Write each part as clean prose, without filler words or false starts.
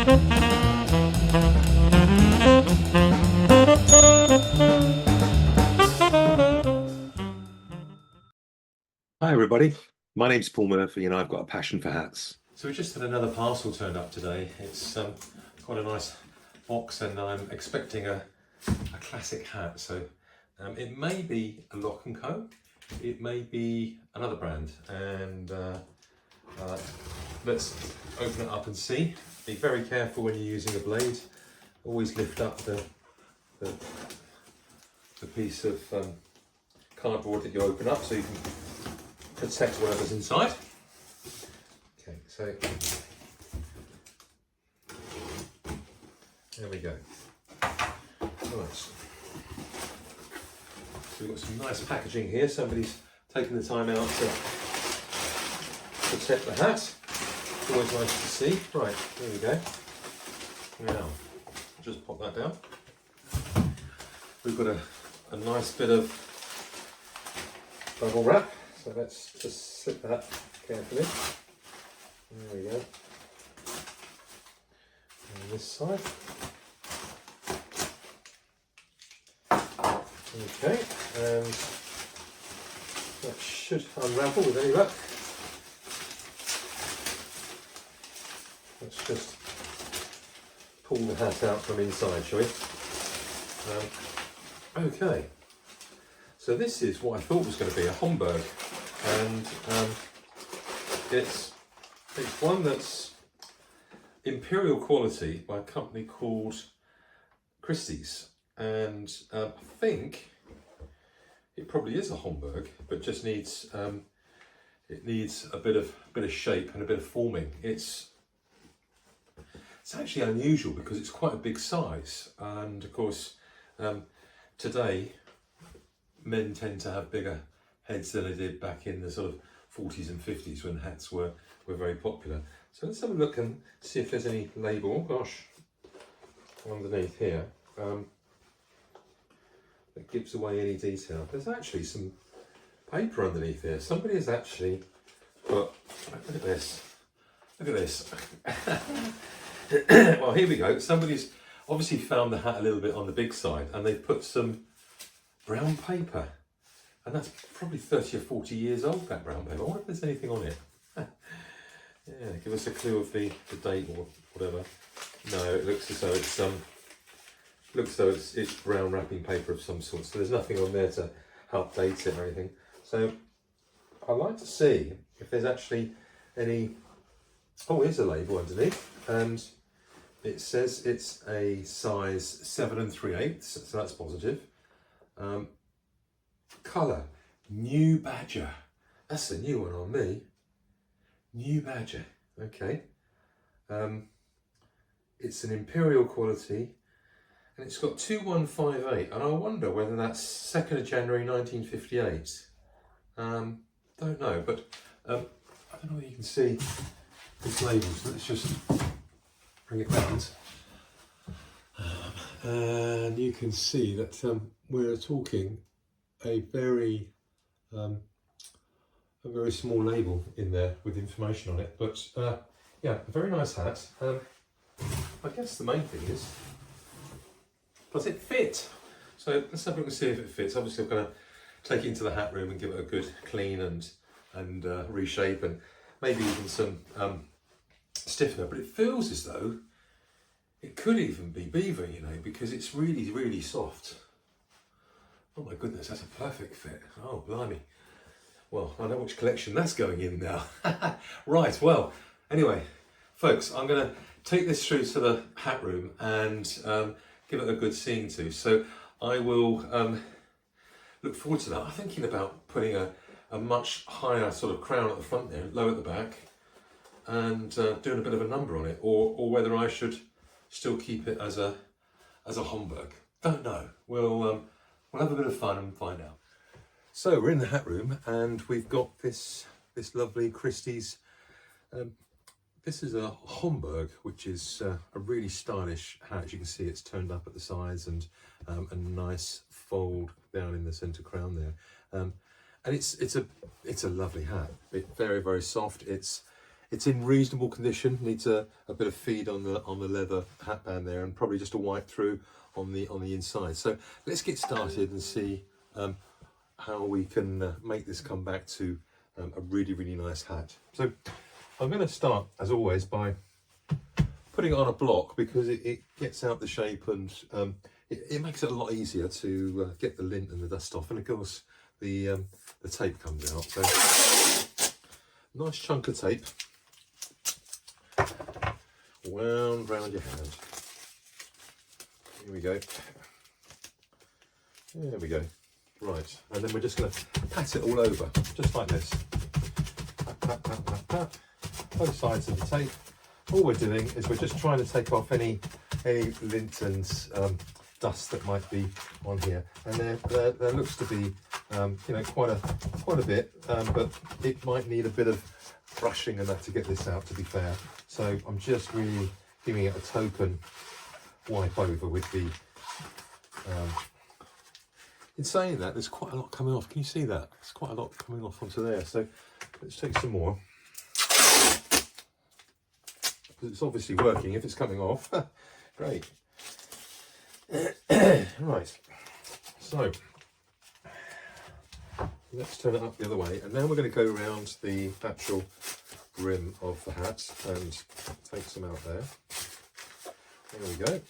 Hi everybody, my name's Paul Murphy and I've got a passion for hats. So we just had another parcel turned up today. It's quite a nice box and I'm expecting a classic hat. So it may be a Lock&Co, it may be another brand, and let's open it up and see. Be very careful when you're using a blade. Always lift up the piece of cardboard that you open up so you can protect whatever's inside. Okay, so there we go. Right. So we've got some nice packaging here. Somebody's taken the time out to protect the hat. Always nice to see. Right, there we go. Now, just pop that down. We've got a nice bit of bubble wrap. So let's just slip that carefully. There we go. On this side. Okay, and that should unravel with any luck. Let's just pull the hat out from inside, shall we? Okay, so this is what I thought was going to be a Homburg. And it's one that's Imperial quality by a company called Christy's, and I think it probably is a Homburg, but just needs it needs a bit of shape and a bit of forming. It's actually unusual because it's quite a big size, and of course today men tend to have bigger heads than they did back in the sort of 40s and 50s when hats were very popular. So let's have a look and see if there's any label, gosh, underneath here that gives away any detail. There's actually some paper underneath here. Somebody has actually put, look at this, well, here we go. Somebody's obviously found the hat a little bit on the big side and they've put some brown paper. And that's probably 30 or 40 years old, that brown paper. I wonder if there's anything on it. Yeah, give us a clue of the date or whatever. No, it looks as though it's brown wrapping paper of some sort. So there's nothing on there to help date it or anything. So I'd like to see if there's actually any. Oh, here's a label underneath, and it says it's a size 7 3/8, so that's positive. Colour, New Badger. That's a new one on me. New Badger, okay. It's an Imperial quality and it's got 2158, and I wonder whether that's 2nd of January 1958. Don't know, but I don't know whether you can see these labels. Let's just bring it round. And you can see that we're talking a very small label in there with information on it, but yeah, a very nice hat. I guess the main thing is, does it fit? So let's have a look and see if it fits. Obviously I'm going to take it into the hat room and give it a good clean and reshape, and maybe even some stiffener, but it feels as though it could even be beaver, you know, because it's really soft. Oh my goodness, that's a perfect fit. Oh, blimey. Well, I know which collection that's going in now. Right, well, anyway, folks, I'm going to take this through to the hat room and give it a good seeing to. So I will look forward to that. I'm thinking about putting a much higher sort of crown at the front there, low at the back, and doing a bit of a number on it, or whether I should still keep it as a Homburg. Don't know. We'll have a bit of fun and find out. So we're in the hat room and we've got this lovely Christie's. This is a Homburg, which is a really stylish hat. As you can see, it's turned up at the sides and a nice fold down in the centre crown there. And it's a lovely hat. It's very soft. It's it's in reasonable condition. Needs a bit of feed on the leather hat band there, and probably just a wipe through on the inside. So let's get started and see how we can make this come back to a really nice hat. So I'm going to start, as always, by putting it on a block, because it gets out the shape, and it makes it a lot easier to get the lint and the dust off, and of course the tape comes out. So nice chunk of tape wound round your hand. Here we go. There we go. Right, and then we're just going to pat it all over, just like this. Pat, pat, pat, pat, pat. Both sides of the tape. All we're doing is we're just trying to take off any lint and dust that might be on here. And there looks to be, you know, quite a bit, but it might need a bit of brushing and that to get this out, to be fair. So I'm just really giving it a token wipe over with the. In saying that, there's quite a lot coming off. Can you see that? There's quite a lot coming off onto there. So let's take some more. It's obviously working if it's coming off. Great. Right, so let's turn it up the other way, and now we're going to go around the actual brim of the hat and take some out there. There we go.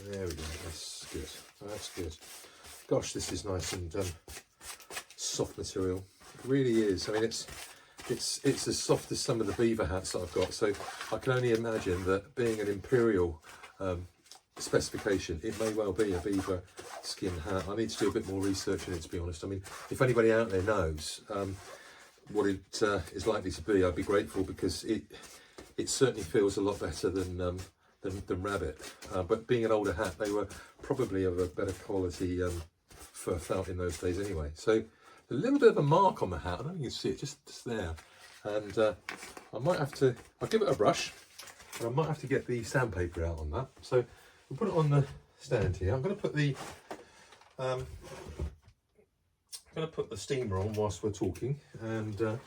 There we go. That's good. That's good. Gosh, this is nice and soft material. It really is. I mean, it's as soft as some of the beaver hats that I've got, so I can only imagine that being an Imperial specification, it may well be a beaver skin hat. I need to do a bit more research in it, to be honest. I mean, if anybody out there knows what it is likely to be, I'd be grateful, because it certainly feels a lot better than rabbit. But being an older hat, they were probably of a better quality fur felt in those days anyway. So a little bit of a mark on the hat. I don't think you can see it, just there. And I might have to, I'll give it a brush, and I might have to get the sandpaper out on that. So we'll put it on the stand here. I'm going to put the steamer on whilst we're talking, and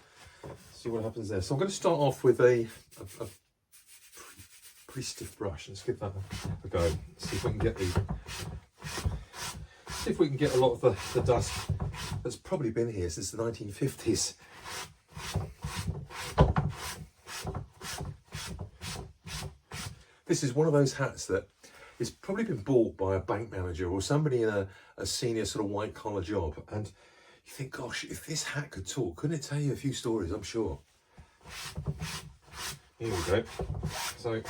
see what happens there. So I'm going to start off with a pretty stiff brush. Let's give that a go. See if we can get a lot of the dust that's probably been here since the 1950s. This is one of those hats that it's probably been bought by a bank manager or somebody in a senior sort of white collar job, and you think, gosh, if this hat could talk, couldn't it tell you a few stories? I'm sure. Here we go. So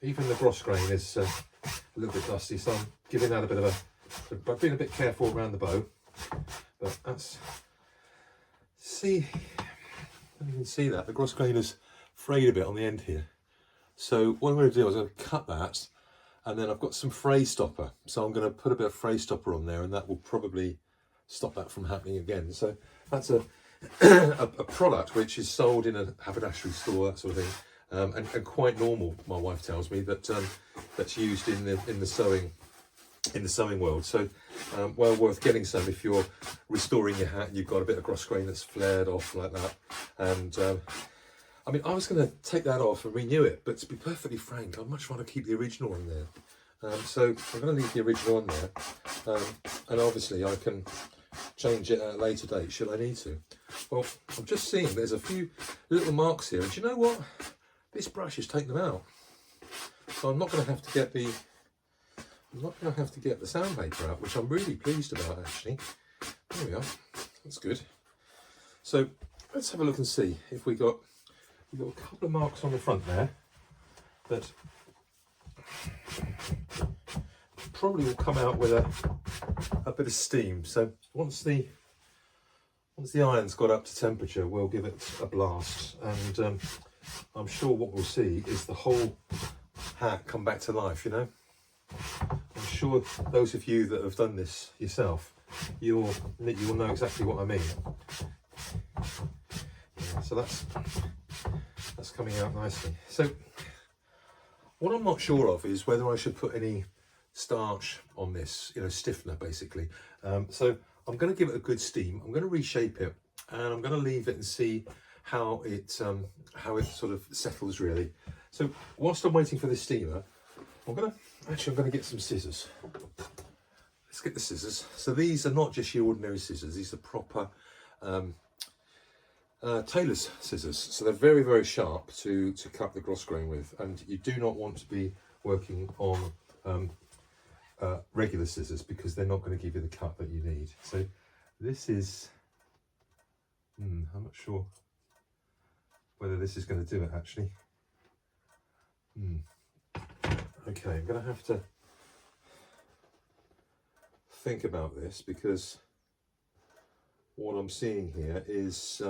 even the gross grain is a little bit dusty, so I'm giving that a bit of but being a bit careful around the bow. But that's, see, you can see that the gross grain is frayed a bit on the end here. So what I'm going to do is I'm going to cut that, and then I've got some fray stopper. So I'm going to put a bit of fray stopper on there, and that will probably stop that from happening again. So that's a product which is sold in a haberdashery store, that sort of thing, and quite normal. My wife tells me that that's used in the sewing world. So well worth getting some if you're restoring your hat and you've got a bit of gross grain that's flared off like that. And I mean, I was going to take that off and renew it, but to be perfectly frank, I'd much rather keep the original on there. So I'm going to leave the original on there, and obviously I can change it at a later date should I need to. Well, I'm just seeing there's a few little marks here, and do you know what? This brush has taken them out, so I'm not going to have to get the sandpaper out, which I'm really pleased about, actually. There we are. That's good. So let's have a look and see if we've got a couple of marks on the front there that probably will come out with a bit of steam. So once the iron's got up to temperature, we'll give it a blast, and I'm sure what we'll see is the whole hat come back to life, you know. I'm sure those of you that have done this yourself, you'll know exactly what I mean. Yeah, so that's coming out nicely. So what I'm not sure of is whether I should put any starch on this, you know, stiffener basically. So I'm going to give it a good steam. I'm going to reshape it, and I'm going to leave it and see how it sort of settles really. So whilst I'm waiting for this steamer, I'm gonna get some scissors. Let's get the scissors. So these are not just your ordinary scissors, these are proper tailor's scissors. So they're very, very sharp to cut the gross grain with, and you do not want to be working on regular scissors because they're not going to give you the cut that you need. So this is, I'm not sure whether this is going to do it actually. Okay, I'm going to have to think about this because what I'm seeing here is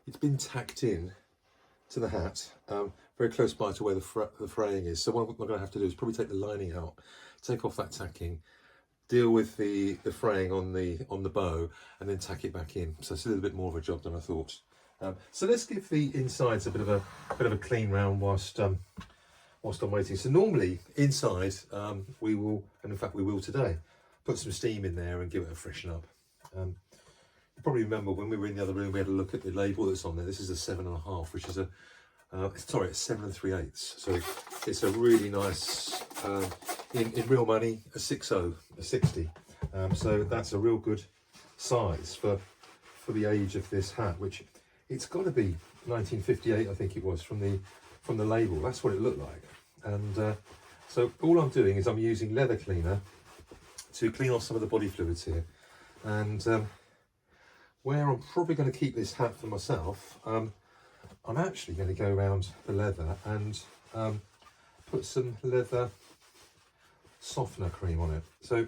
it's been tacked in to the hat, very close by to where the fraying is. So what I'm going to have to do is probably take the lining out, take off that tacking, deal with the fraying on the bow, and then tack it back in. So it's a little bit more of a job than I thought. So let's give the insides a bit of a clean round whilst I'm waiting. So normally inside we will, and in fact we will today, put some steam in there and give it a freshen up. You probably remember when we were in the other room, we had a look at the label that's on there. This is a 7.5, which is sorry, it's 7 3/8. So it's a really nice, in real money, a 6.0, a 60. So that's a real good size for the age of this hat, which it's got to be 1958, I think it was, from the label. That's what it looked like. And so all I'm doing is I'm using leather cleaner to clean off some of the body fluids here. And where I'm probably going to keep this hat for myself, I'm actually going to go around the leather and put some leather softener cream on it. So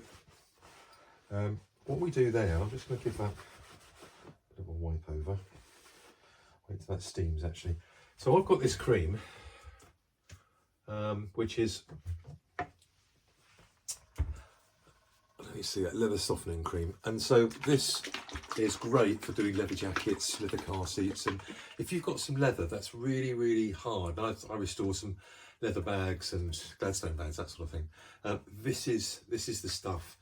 what we do there, I'm just going to give that a bit of a wipe over. Wait till that steams actually. So I've got this cream, which is, let me see, that leather softening cream. And so this is great for doing leather jackets, leather car seats, and if you've got some leather that's really, really hard. I restore some leather bags and Gladstone bags, that sort of thing. This is the stuff.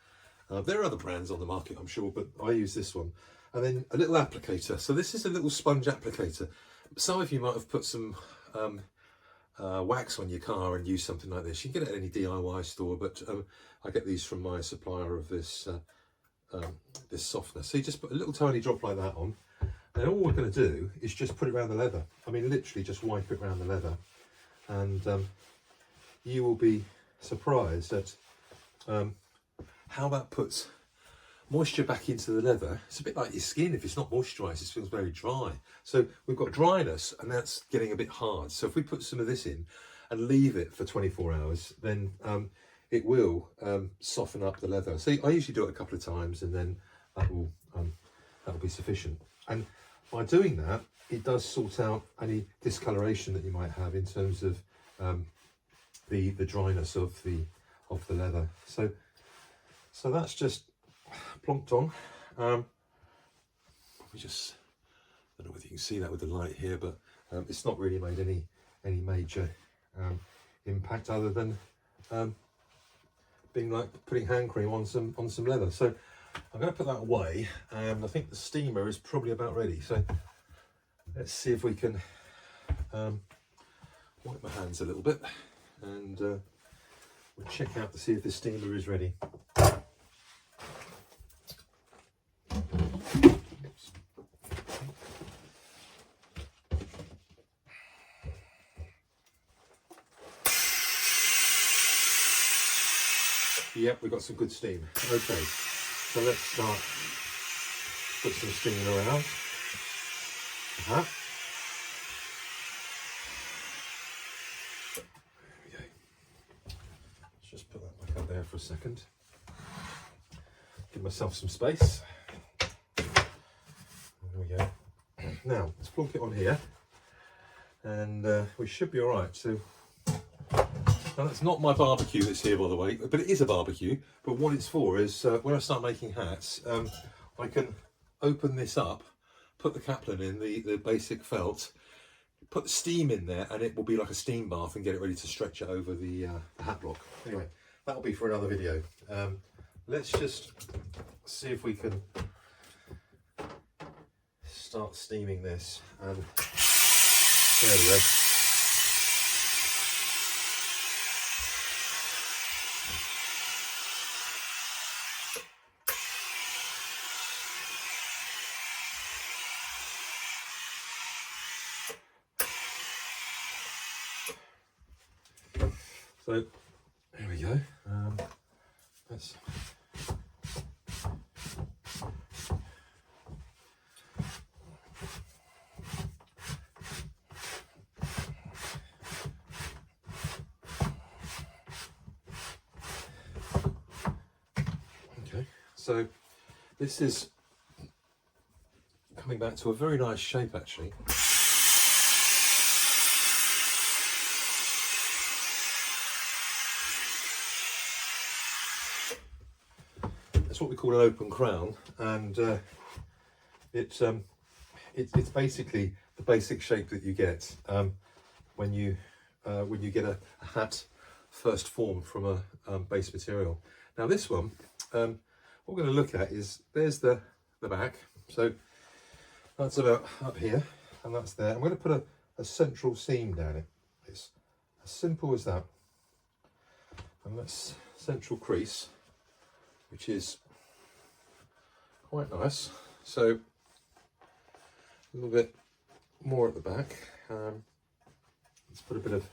There are other brands on the market, I'm sure, but I use this one. And then a little applicator. So this is a little sponge applicator. Some of you might have put some wax on your car and use something like this. You can get it at any DIY store, but I get these from my supplier of this this softener. So you just put a little tiny drop like that on, and all we're going to do is just put it around the leather. I mean, literally just wipe it around the leather, and you will be surprised at how that puts moisture back into the leather. It's a bit like your skin. If it's not moisturised, it feels very dry. So we've got dryness, and that's getting a bit hard. So if we put some of this in and leave it for 24 hours, then it will soften up the leather. So I usually do it a couple of times, and then that will be sufficient. And by doing that, it does sort out any discoloration that you might have in terms of the dryness of the leather. So that's just plonked on. We just, I don't know whether you can see that with the light here, but it's not really made any major impact other than being like putting hand cream on some leather. So I'm going to put that away, and I think the steamer is probably about ready. So let's see if we can wipe my hands a little bit, and we'll check out to see if the steamer is ready. Yep, we've got some good steam. Okay, so let's start, put some steam around. Okay, let's just put that back up there for a second. Give myself some space. There we go. Now, let's plonk it on here, and we should be all right. So, now that's not my barbecue that's here, by the way, but it is a barbecue. But what it's for is when I start making hats, I can open this up, put the caplan in, the basic felt, put the steam in there, and it will be like a steam bath and get it ready to stretch it over the hat block. Anyway, that'll be for another video. Let's just see if we can start steaming this. And there we go. So there we go. Let's okay. So this is coming back to a very nice shape, actually. It's what we call an open crown, and it's basically the basic shape that you get when you get a hat first formed from a base material. Now this one, what we're going to look at is there's the back, so that's about up here, and that's there. I'm going to put a central seam down it. It's as simple as that, and that's central crease, which is quite nice. So a little bit more at the back. Let's put a bit of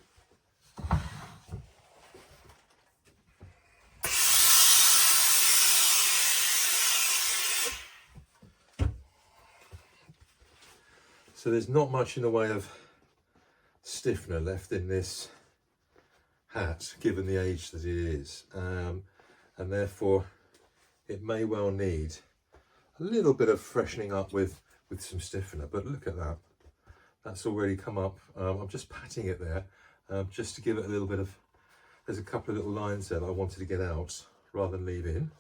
so there's not much in the way of stiffener left in this hat, given the age that it is, and therefore it may well need a little bit of freshening up with some stiffener. But look at that, that's already come up. I'm just patting it there just to give it a little bit of, there's a couple of little lines there that I wanted to get out rather than leave in.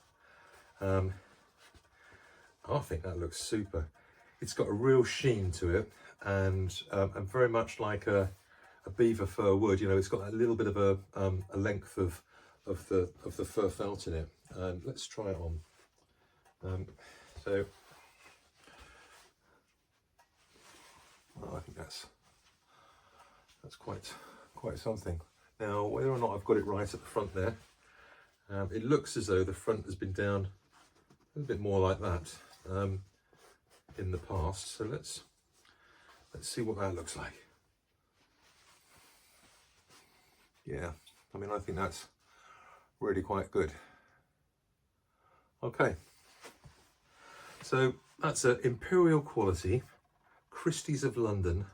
I think that looks super. It's got a real sheen to it, and very much like a beaver fur would. You know, it's got a little bit of a length of the fur felt in it. And let's try it on. So I think that's quite something. Now, whether or not I've got it right at the front there, it looks as though the front has been down a little bit more like that in the past. So let's see what that looks like. Yeah, I mean, I think that's really quite good. Okay, so that's an Imperial quality Christie's of London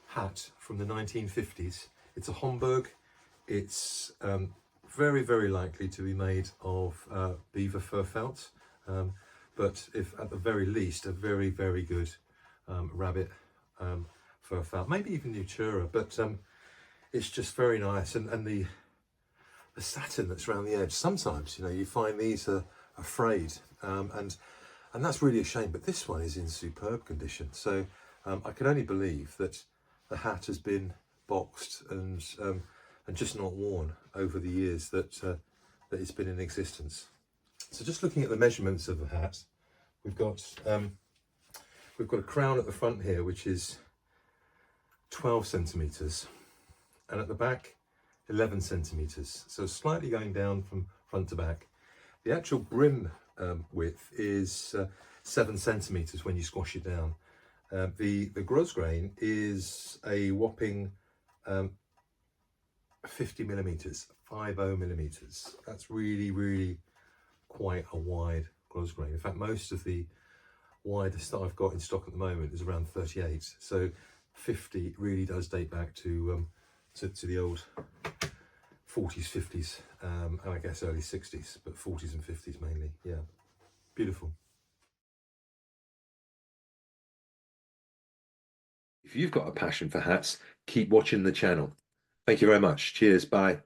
hat from the 1950s. It's a Homburg. It's very, very likely to be made of beaver fur felt, but if at the very least a very, very good rabbit fur felt, maybe even Natura, but it's just very nice. And the satin that's around the edge, sometimes, you know, you find these are frayed, and that's really a shame, but this one is in superb condition. So I can only believe that the hat has been boxed and just not worn over the years that it's been in existence. So just looking at the measurements of the hat, we've got a crown at the front here, which is 12 centimeters, and at the back 11 centimeters, so slightly going down from front to back. The actual brim width is 7 centimeters when you squash it down. The gros grain is a whopping 50 millimeters, 50 millimeters. That's really, really quite a wide gros grain. In fact, most of the widest that I've got in stock at the moment is around 38. So 50 really does date back to the old 40s, 50s, and I guess early 60s, but 40s and 50s mainly. Yeah, beautiful. If you've got a passion for hats, keep watching the channel. Thank you very much. Cheers. Bye.